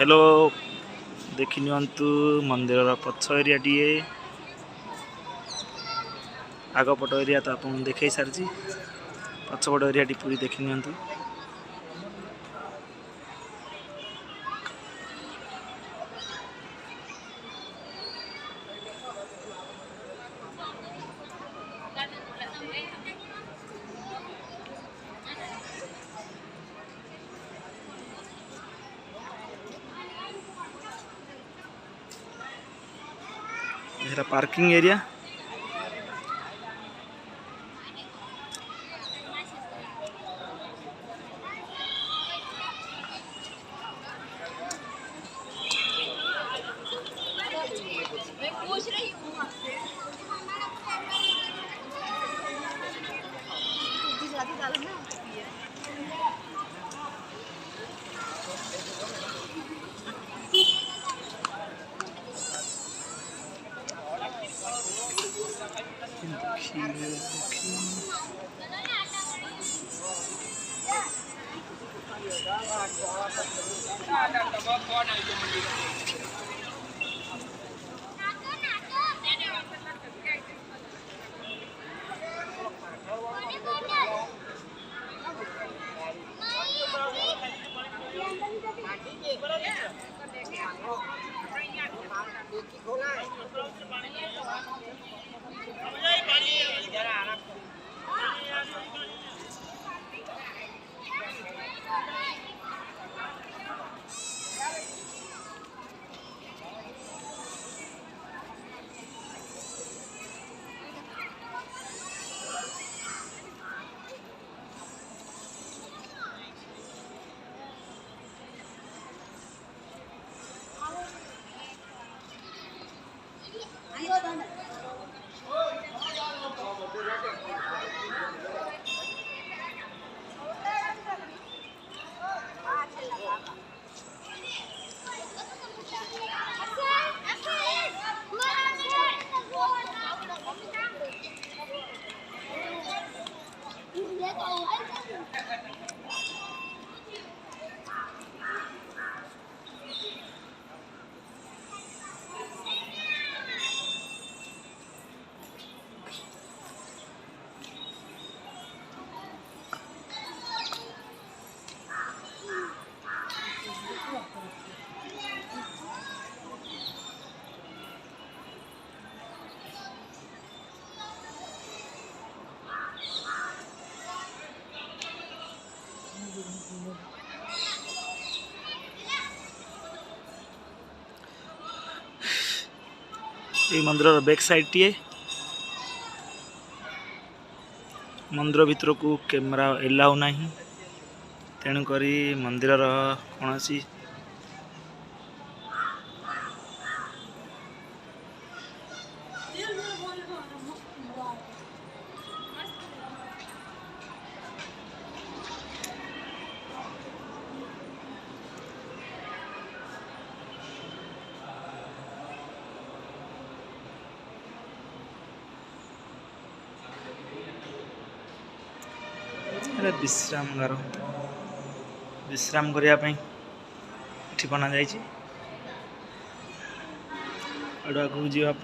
Hello देखि नियंतु मंदिर पछ एरिया टीए आगपट एरिया तो आपन देखई सारछि पछपट एरिया टी पूरी देखि नियंतु। एरा पार्किंग एरिया मैं पूछ रही हूँ आपसे गुजराती दाल में ये मंदिर बैक साइड टीए मंदिर भितर को कैमरा एलाउ नहीं तेणुक मंदिर कौन सी विश्राम घर विश्राम करने बना जाइए आगे जी आप